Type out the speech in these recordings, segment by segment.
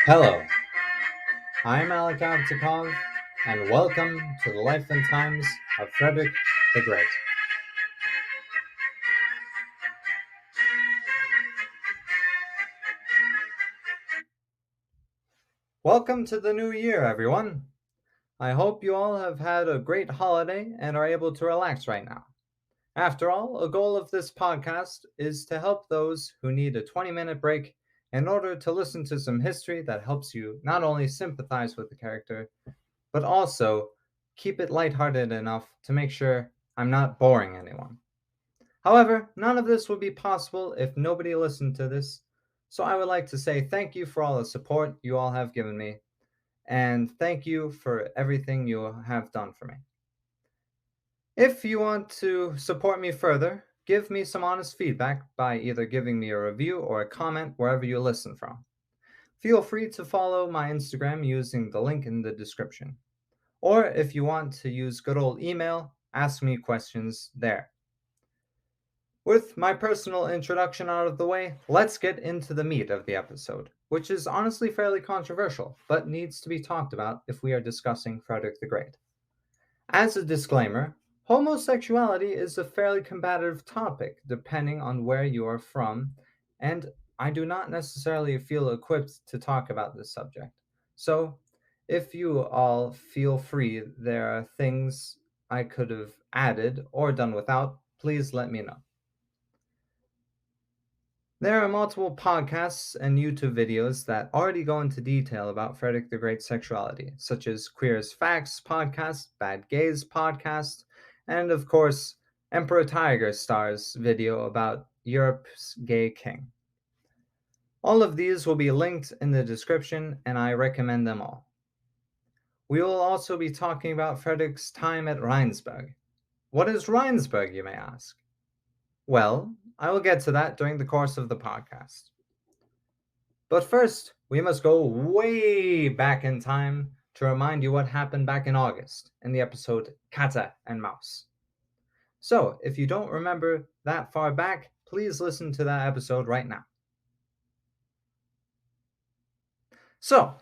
Hello, I'm Alec Avtakov, and welcome to the life and times of Frederick the Great. Welcome to the new year, everyone. I hope you all have had a great holiday and are able to relax right now. After all, a goal of this podcast is to help those who need a 20-minute break in order to listen to some history that helps you not only sympathize with the character, but also keep it lighthearted enough to make sure I'm not boring anyone. However, none of this would be possible if nobody listened to this, so I would like to say thank you for all the support you all have given me, and thank you for everything you have done for me. If you want to support me further, give me some honest feedback by either giving me a review or a comment wherever you listen from. Feel free to follow my Instagram using the link in the description. Or if you want to use good old email, ask me questions there. With my personal introduction out of the way, let's get into the meat of the episode, which is honestly fairly controversial, but needs to be talked about if we are discussing Frederick the Great. As a disclaimer, homosexuality is a fairly combative topic depending on where you are from, and I do not necessarily feel equipped to talk about this subject. So, if you all feel free, there are things I could have added or done without, please let me know. There are multiple podcasts and YouTube videos that already go into detail about Frederick the Great's sexuality, such as Queer as Facts podcast, Bad Gays podcast, and of course, Emperor Tiger Star's video about Europe's gay king. All of these will be linked in the description, and I recommend them all. We will also be talking about Frederick's time at Rheinsburg. What is Rheinsburg, you may ask? Well, I will get to that during the course of the podcast. But first, we must go way back in time to remind you what happened back in August in the episode Katte and Mouse. So, if you don't remember that far back, please listen to that episode right now. So,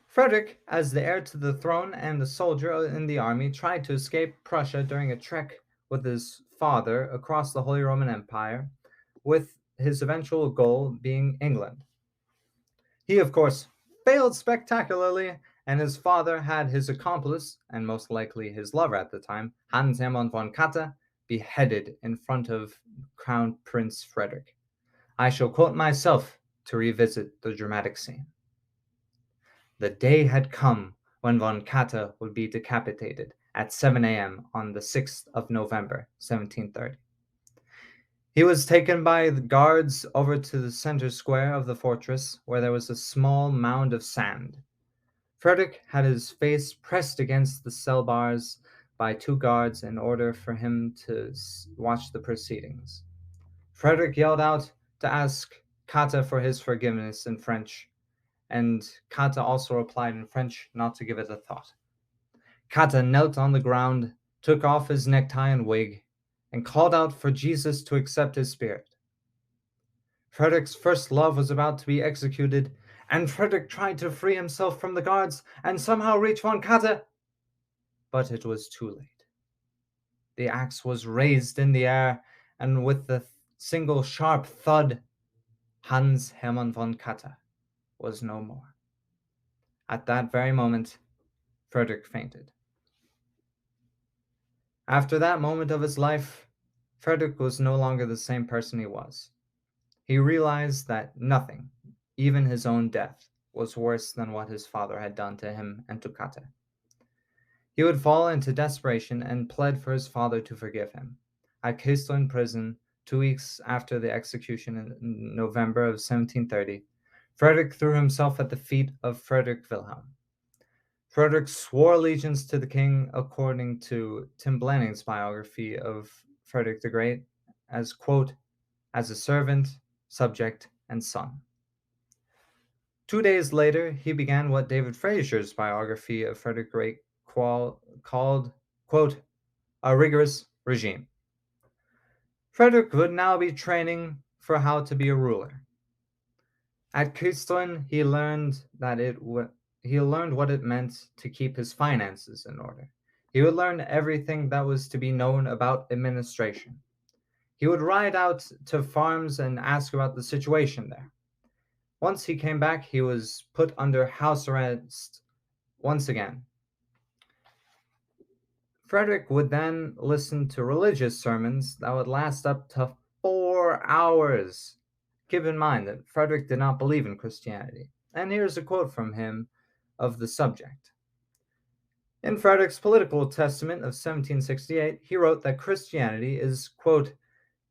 Frederick, as the heir to the throne and a soldier in the army, tried to escape Prussia during a trek with his father across the Holy Roman Empire, with his eventual goal being England. He, of course, failed spectacularly, and his father had his accomplice, and most likely his lover at the time, Hans Hermann von Katte, beheaded in front of Crown Prince Frederick. I shall quote myself to revisit the dramatic scene. The day had come when von Katte would be decapitated at 7 a.m. on the 6th of November, 1730. He was taken by the guards over to the center square of the fortress, where there was a small mound of sand. Frederick had his face pressed against the cell bars by two guards in order for him to watch the proceedings. Frederick yelled out to ask Katte for his forgiveness in French, and Katte also replied in French not to give it a thought. Katte knelt on the ground, took off his necktie and wig, and called out for Jesus to accept his spirit. Frederick's first love was about to be executed, and Frederick tried to free himself from the guards and somehow reach von Katte, but it was too late. The axe was raised in the air, and with the single sharp thud, Hans Hermann von Katte was no more. At that very moment, Frederick fainted. After that moment of his life, Frederick was no longer the same person he was. He realized that nothing, even his own death, was worse than what his father had done to him and to Katte. He would fall into desperation and pled for his father to forgive him. At Kistler prison, 2 weeks after the execution in November of 1730, Frederick threw himself at the feet of Frederick Wilhelm. Frederick swore allegiance to the king, according to Tim Blanning's biography of Frederick the Great, as, quote, as a servant, subject, and son. 2 days later, he began what David Fraser's biography of Frederick the Great called, quote, a rigorous regime. Frederick would now be training for how to be a ruler. At Küstrin, he learned what it meant to keep his finances in order. He would learn everything that was to be known about administration. He would ride out to farms and ask about the situation there. Once he came back, he was put under house arrest once again. Frederick would then listen to religious sermons that would last up to 4 hours. Keep in mind that Frederick did not believe in Christianity. And here's a quote from him of the subject. In Frederick's political testament of 1768, he wrote that Christianity is, quote,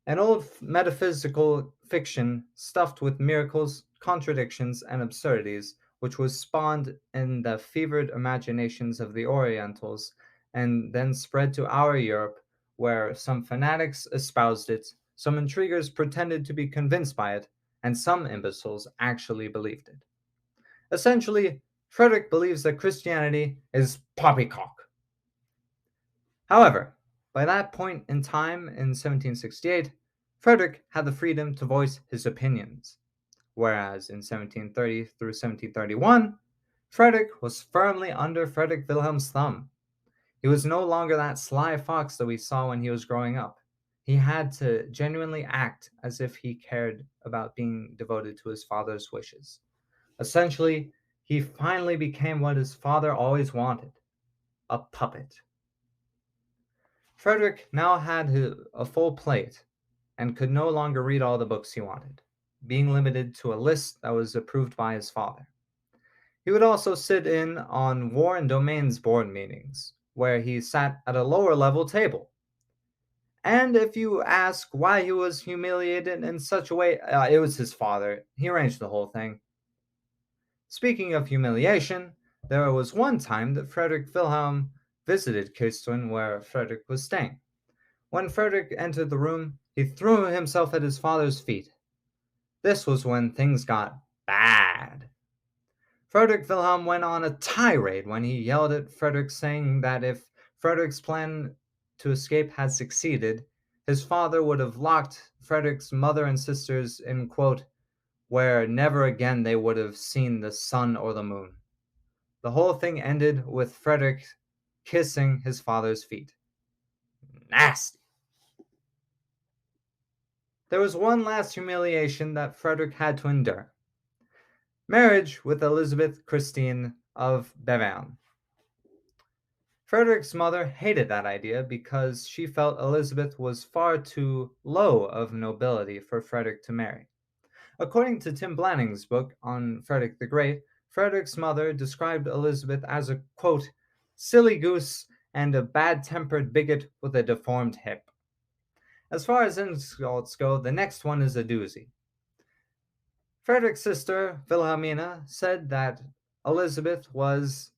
an old metaphysical fiction stuffed with miracles, contradictions, and absurdities, which was spawned in the fevered imaginations of the Orientals and then spread to our Europe, where some fanatics espoused it, some intriguers pretended to be convinced by it, and some imbeciles actually believed it. Essentially, Frederick believes that Christianity is poppycock. However, by that point in time in 1768, Frederick had the freedom to voice his opinions, whereas in 1730 through 1731, Frederick was firmly under Frederick Wilhelm's thumb. He was no longer that sly fox that we saw when he was growing up. He had to genuinely act as if he cared about being devoted to his father's wishes. Essentially, he finally became what his father always wanted, a puppet. Frederick now had a full plate and could no longer read all the books he wanted, being limited to a list that was approved by his father. He would also sit in on War and Domains board meetings, where he sat at a lower level table. And if you ask why he was humiliated in such a way, it was his father. He arranged the whole thing. Speaking of humiliation, there was one time that Frederick Wilhelm visited Küstrin where Frederick was staying. When Frederick entered the room, he threw himself at his father's feet. This was when things got bad. Frederick Wilhelm went on a tirade when he yelled at Frederick, saying that if Frederick's plan to escape had succeeded, his father would have locked Frederick's mother and sisters in, quote, where never again they would have seen the sun or the moon. The whole thing ended with Frederick kissing his father's feet. Nasty. There was one last humiliation that Frederick had to endure: marriage with Elizabeth Christine of Bevern. Frederick's mother hated that idea because she felt Elizabeth was far too low of nobility for Frederick to marry. According to Tim Blanning's book on Frederick the Great, Frederick's mother described Elizabeth as a, quote, silly goose and a bad tempered bigot with a deformed hip. As far as insults go, the next one is a doozy. Frederick's sister, Wilhelmina, said that Elizabeth was,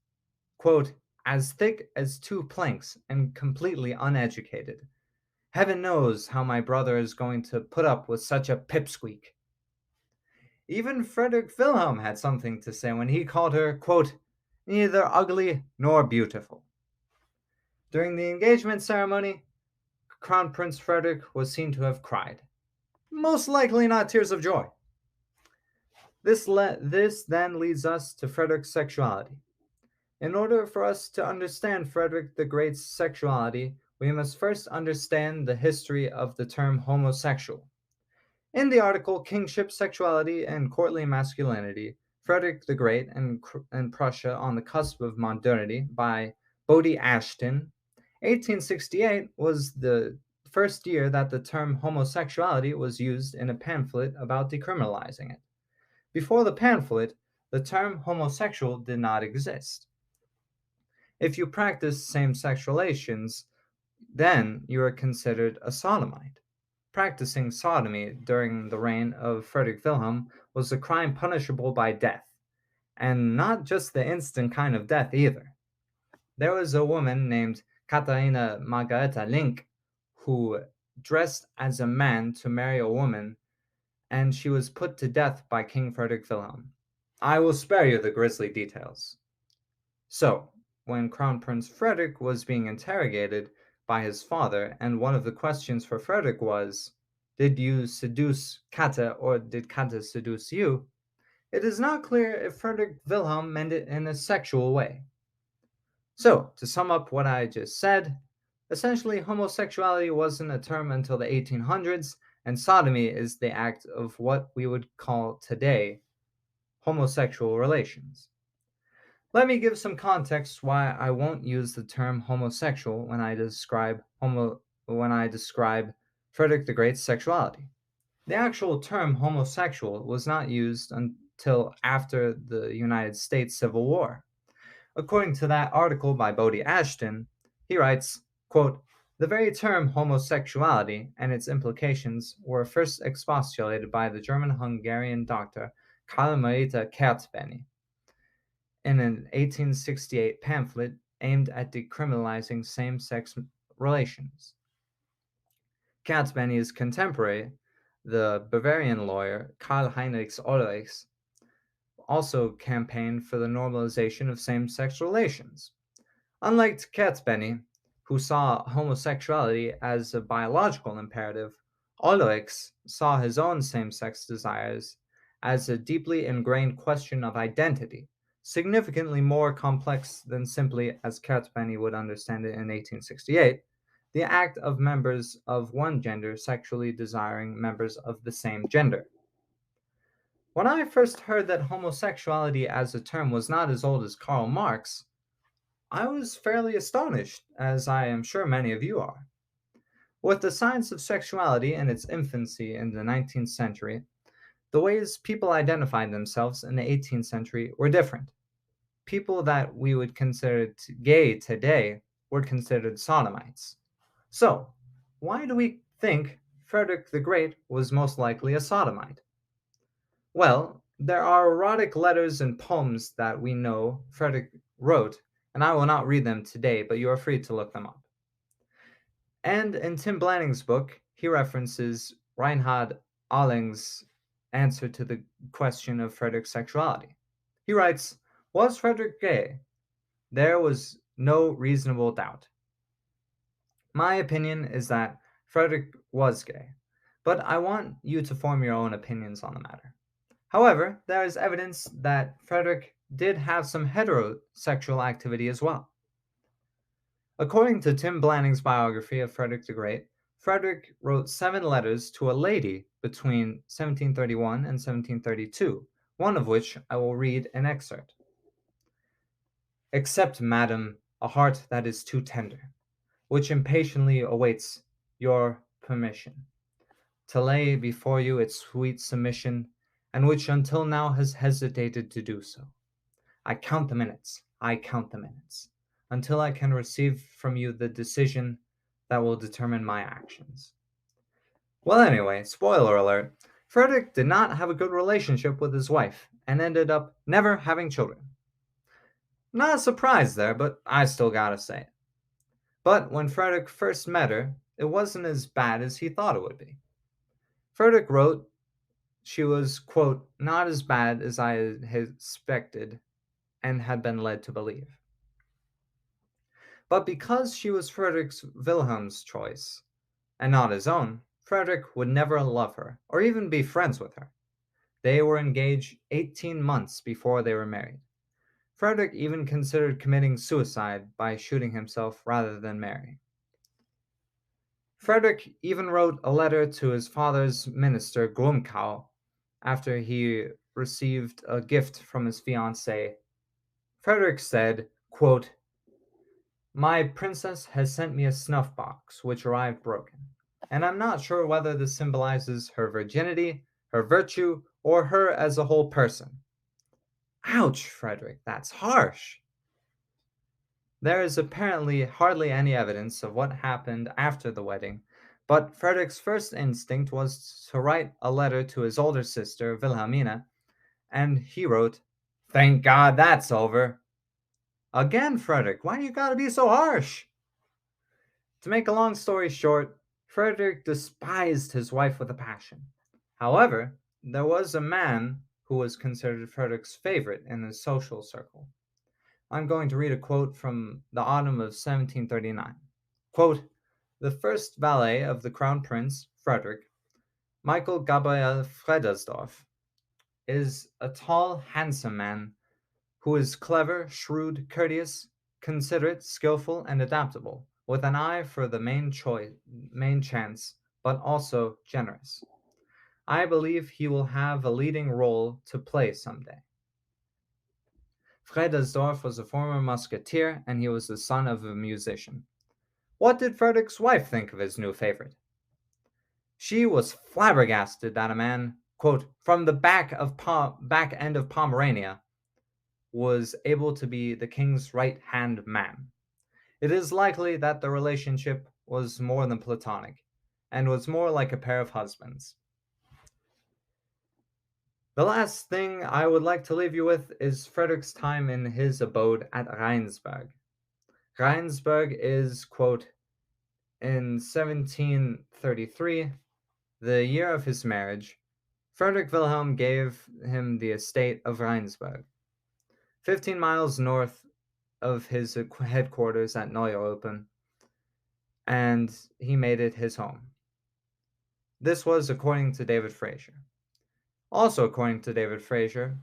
quote, as thick as two planks and completely uneducated. Heaven knows how my brother is going to put up with such a pipsqueak. Even Frederick Wilhelm had something to say when he called her, quote, neither ugly nor beautiful. During the engagement ceremony, Crown Prince Frederick was seen to have cried. Most likely not tears of joy. This then leads us to Frederick's sexuality. In order for us to understand Frederick the Great's sexuality, we must first understand the history of the term homosexual. In the article Kingship, Sexuality, and Courtly Masculinity, Frederick the Great and Prussia on the Cusp of Modernity by Bodie Ashton, 1868 was the first year that the term homosexuality was used in a pamphlet about decriminalizing it. Before the pamphlet, the term homosexual did not exist. If you practice same-sex relations, then you are considered a sodomite. Practicing sodomy during the reign of Frederick Wilhelm was a crime punishable by death, and not just the instant kind of death either. There was a woman named Katharina Margareta Link who dressed as a man to marry a woman, and she was put to death by King Frederick Wilhelm. I will spare you the grisly details. So, when Crown Prince Frederick was being interrogated by his father, and one of the questions for Frederick was, did you seduce Katte or did Katte seduce you? It is not clear if Frederick Wilhelm meant it in a sexual way. So, to sum up what I just said, essentially homosexuality wasn't a term until the 1800s, and sodomy is the act of what we would call today homosexual relations. Let me give some context why I won't use the term homosexual when I describe Frederick the Great's sexuality. The actual term homosexual was not used until after the United States Civil War. According to that article by Bodie Ashton, he writes, quote, "The very term homosexuality and its implications were first expostulated by the German-Hungarian doctor Karl Marita Kertbeny in an 1868 pamphlet aimed at decriminalizing same-sex relations. Kertbeny's contemporary, the Bavarian lawyer Karl Heinrich Ulrichs, also campaigned for the normalization of same-sex relations. Unlike Katzbeny, who saw homosexuality as a biological imperative, Ulrichs saw his own same sex desires as a deeply ingrained question of identity, significantly more complex than simply, as Katzbeny would understand it in 1868, the act of members of one gender sexually desiring members of the same gender. When I first heard that homosexuality as a term was not as old as Karl Marx, I was fairly astonished, as I am sure many of you are. With the science of sexuality in its infancy in the 19th century, the ways people identified themselves in the 18th century were different. People that we would consider gay today were considered sodomites. So, why do we think Frederick the Great was most likely a sodomite? Well, there are erotic letters and poems that we know Frederick wrote, and I will not read them today, but you are free to look them up. And in Tim Blanning's book, he references Reinhard Alling's answer to the question of Frederick's sexuality. He writes, "Was Frederick gay? There was no reasonable doubt. My opinion is that Frederick was gay, but I want you to form your own opinions on the matter. However, there is evidence that Frederick did have some heterosexual activity as well. According to Tim Blanning's biography of Frederick the Great, Frederick wrote 7 letters to a lady between 1731 and 1732, one of which I will read an excerpt. Accept, madam, a heart that is too tender, which impatiently awaits your permission to lay before you its sweet submission, and which until now has hesitated to do so. I count the minutes, until I can receive from you the decision that will determine my actions." Well, anyway, spoiler alert, Frederick did not have a good relationship with his wife and ended up never having children. Not a surprise there, but I still gotta say it. But when Frederick first met her, it wasn't as bad as he thought it would be. Frederick wrote she was, quote, "not as bad as I had expected and had been led to believe." But because she was Frederick Wilhelm's choice, and not his own, Frederick would never love her, or even be friends with her. They were engaged 18 months before they were married. Frederick even considered committing suicide by shooting himself rather than marry. Frederick even wrote a letter to his father's minister, Grumkau, after he received a gift from his fiancée. Frederick said, quote, "My princess has sent me a snuff box, which arrived broken, and I'm not sure whether this symbolizes her virginity, her virtue, or her as a whole person." Ouch, Frederick, that's harsh. There is apparently hardly any evidence of what happened after the wedding, but Frederick's first instinct was to write a letter to his older sister, Wilhelmina, and he wrote, "Thank God that's over." Again, Frederick, why you gotta be so harsh? To make a long story short, Frederick despised his wife with a passion. However, there was a man who was considered Frederick's favorite in his social circle. I'm going to read a quote from the autumn of 1739. Quote, "The first valet of the Crown Prince, Frederick, Michael Gabriel Fredersdorf, is a tall, handsome man who is clever, shrewd, courteous, considerate, skillful, and adaptable, with an eye for the main chance, but also generous. I believe he will have a leading role to play someday. Fredersdorf was a former musketeer, and he was the son of a musician. What did Frederick's wife think of his new favorite? She was flabbergasted that a man, quote, from the back end of Pomerania was able to be the king's right hand man. It is likely that the relationship was more than platonic, and was more like a pair of husbands. The last thing I would like to leave you with is Frederick's time in his abode at Rheinsburg. Rheinsburg is, quote, in 1733, the year of his marriage, Frederick Wilhelm gave him the estate of Rheinsburg, 15 miles north of his headquarters at Neuopen, and he made it his home. This was according to David Fraser. Also, according to David Fraser,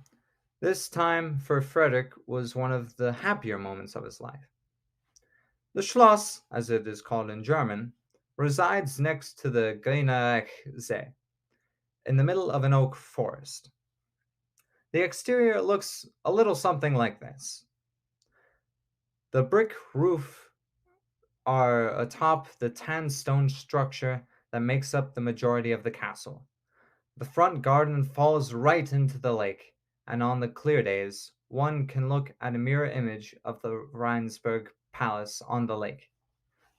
this time for Frederick was one of the happier moments of his life. The Schloss, as it is called in German, resides next to the Grünerich See, in the middle of an oak forest. The exterior looks a little something like this. The brick roof are atop the tan stone structure that makes up the majority of the castle. The front garden falls right into the lake, and on the clear days, one can look at a mirror image of the Rheinsburg Palace on the lake.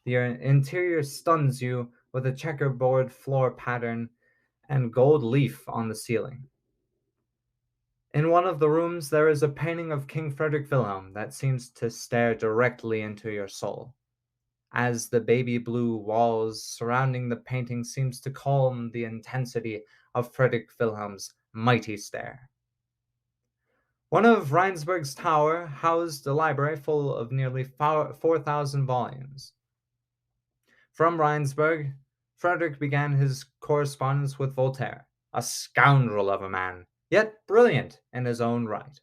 The interior stuns you with a checkerboard floor pattern and gold leaf on the ceiling. In one of the rooms, there is a painting of King Frederick Wilhelm that seems to stare directly into your soul, as the baby blue walls surrounding the painting seems to calm the intensity of Frederick Wilhelm's mighty stare. One of Rheinsburg's tower housed a library full of nearly 4,000 volumes. From Rheinsburg, Frederick began his correspondence with Voltaire, a scoundrel of a man, yet brilliant in his own right.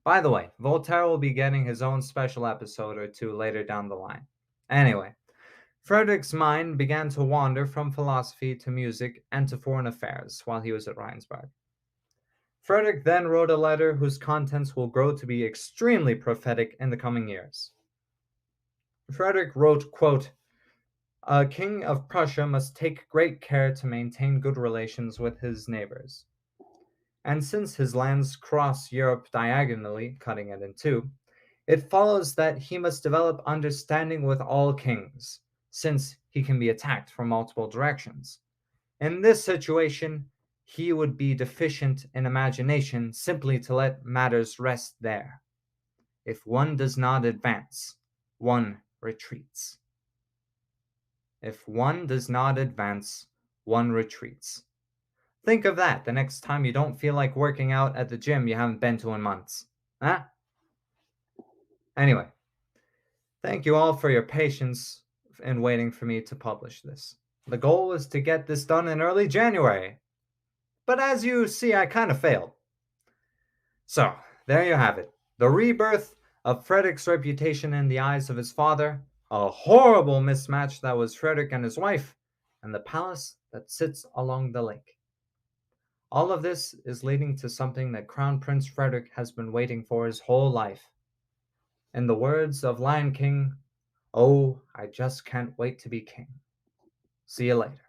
By the way, Voltaire will be getting his own special episode or two later down the line. Anyway, Frederick's mind began to wander from philosophy to music and to foreign affairs while he was at Rheinsburg. Frederick then wrote a letter whose contents will grow to be extremely prophetic in the coming years. Frederick wrote, quote, "A king of Prussia must take great care to maintain good relations with his neighbors. And since his lands cross Europe diagonally, cutting it in two, it follows that he must develop understanding with all kings, since he can be attacked from multiple directions. In this situation, he would be deficient in imagination simply to let matters rest there. If one does not advance, one retreats. If one does not advance, one retreats." Think of that the next time you don't feel like working out at the gym you haven't been to in months. Huh? Anyway, thank you all for your patience in waiting for me to publish this. The goal was to get this done in early January, but as you see, I kind of failed. So, there you have it. The rebirth of Frederick's reputation in the eyes of his father, a horrible mismatch that was Frederick and his wife, and the palace that sits along the lake. All of this is leading to something that Crown Prince Frederick has been waiting for his whole life. In the words of Lion King, "Oh, I just can't wait to be king." See you later.